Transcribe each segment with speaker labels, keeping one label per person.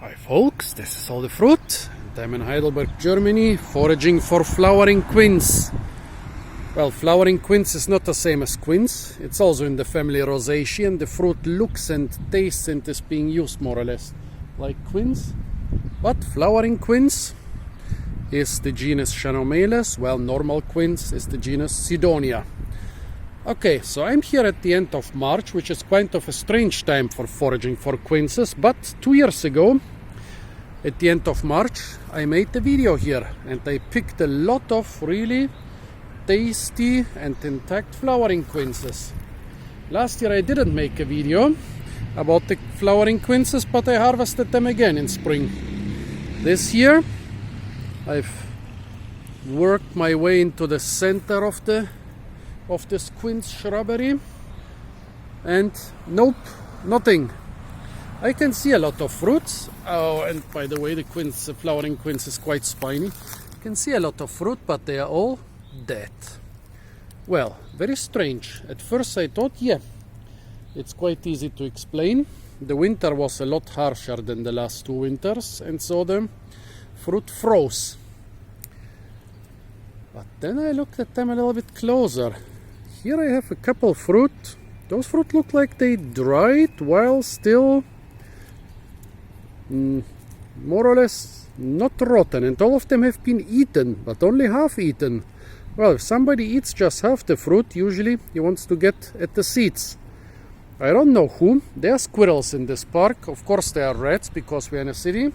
Speaker 1: Hi folks, this is all the fruit and I'm in Heidelberg, Germany, foraging for flowering quince. Well, flowering quince is not the same as quince. It's also in the family Rosaceae, and the fruit looks and tastes and is being used more or less like quince. But flowering quince is the genus Chaenomeles, while normal quince is the genus Sidonia. Okay, so I'm here at the end of March, which is kind of a strange time for foraging for quinces, but 2 years ago, at the end of March, I made a video here and I picked a lot of really tasty and intact flowering quinces. Last year I didn't make a video about the flowering quinces, but I harvested them again in spring. This year I've worked my way into the center of this quince shrubbery, and nope, nothing. I can see a lot of fruits. Oh, and by the way, the flowering quince is quite spiny. You can see a lot of fruit, but they are all dead. Well, very strange. At first I thought, yeah, it's quite easy to explain. The winter was a lot harsher than the last 2 winters, and so the fruit froze. But then I looked at them a little bit closer. Here I have a couple fruit. Those fruit look like they dried while still more or less not rotten, and all of them have been eaten, but only half eaten. Well, if somebody eats just half the fruit, usually he wants to get at the seeds. I don't know who. There are squirrels in this park. Of course there are rats because we're in a city,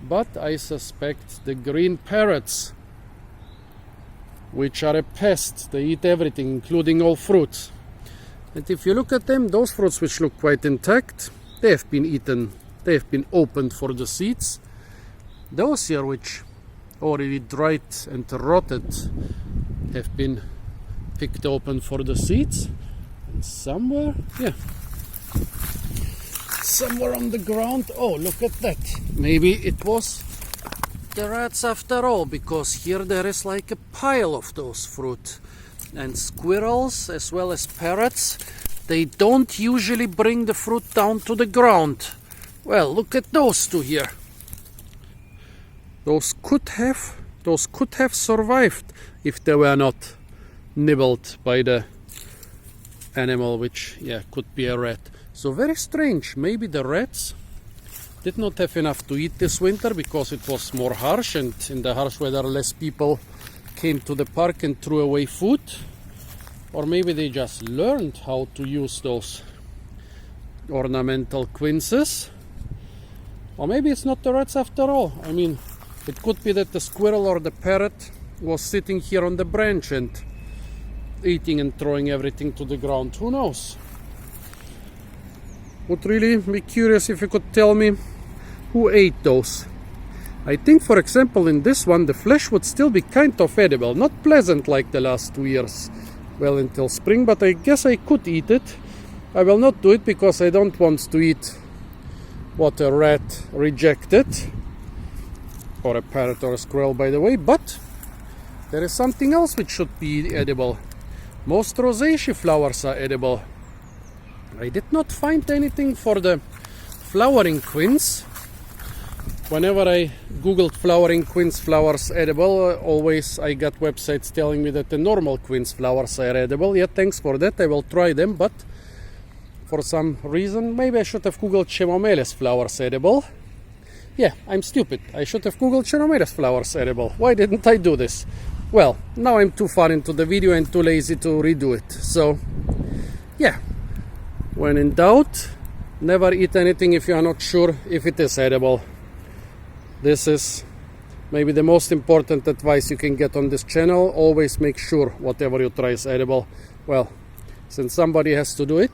Speaker 1: but I suspect the green parrots, which are a pest. They eat everything, including all fruits. And if you look at them, those fruits which look quite intact, they have been eaten. They have been opened for the seeds. Those here which already dried and rotted have been picked open for the seeds. And somewhere on the ground, oh, look at that. Maybe it was the rats after all, because here there is like a pile of those fruit. And squirrels as well as parrots, they don't usually bring the fruit down to the ground. Well, look at those two here. Those could have survived if they were not nibbled by the animal, which could be a rat. So very strange. Maybe the rats did not have enough to eat this winter because it was more harsh, and in the harsh weather less people came to the park and threw away food. Or maybe they just learned how to use those ornamental quinces. Or maybe it's not the rats after all. I mean, it could be that the squirrel or the parrot was sitting here on the branch and eating and throwing everything to the ground. Who knows? Would really be curious if you could tell me who ate those. I think, for example, in this one, the flesh would still be kind of edible. Not pleasant like the last 2 years. Well, until spring, but I guess I could eat it. I will not do it because I don't want to eat what a rat rejected. Or a parrot or a squirrel, by the way. But there is something else which should be edible. Most Rosaceae flowers are edible. I did not find anything for the flowering quince. Whenever I googled flowering quince flowers edible, always I got websites telling me that the normal quince flowers are edible. Yeah, thanks for that. I will try them, but for some reason, maybe I should have googled Chaenomeles flowers edible. Yeah, I'm stupid. I should have googled Chaenomeles flowers edible. Why didn't I do this? Well, now I'm too far into the video and too lazy to redo it. So, yeah. When in doubt, never eat anything if you are not sure if it is edible. This is maybe the most important advice you can get on this channel. Always make sure whatever you try is edible. Well, since somebody has to do it.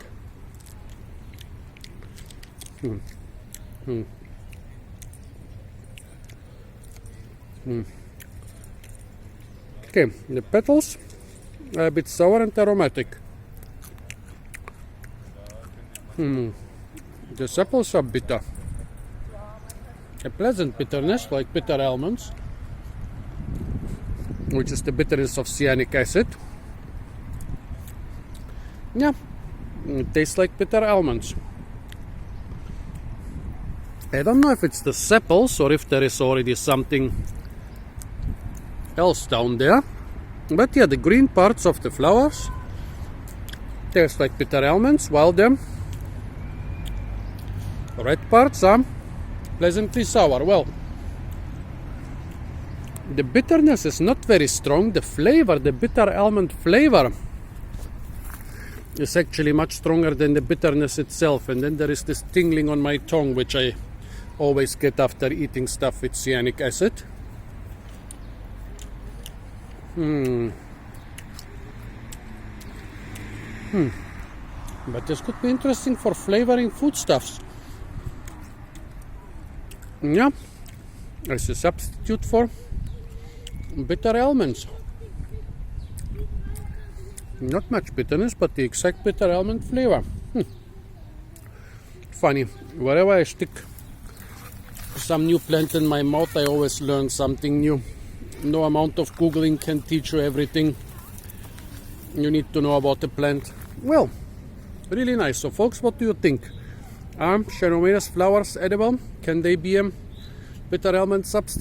Speaker 1: Okay, the petals are a bit sour and aromatic. The sepals are bitter. A pleasant bitterness, like bitter almonds, which is the bitterness of cyanic acid. Yeah, it tastes like bitter almonds. I don't know if it's the sepals or if there is already something else down there. But yeah, the green parts of the flowers taste like bitter almonds, while the red parts are pleasantly sour. Well, the bitterness is not very strong. The flavor, the bitter almond flavor, is actually much stronger than the bitterness itself. And then there is this tingling on my tongue, which I always get after eating stuff with cyanic acid. But this could be interesting for flavoring foodstuffs. Yeah, as a substitute for bitter almonds. Not much bitterness, but the exact bitter almond flavor. Funny, wherever I stick some new plant in my mouth, I always learn something new. No amount of Googling can teach you everything you need to know about the plant. Well, really nice. So folks, what do you think? Are Chaenomeles flowers edible? Can they be a bitter almond substitute?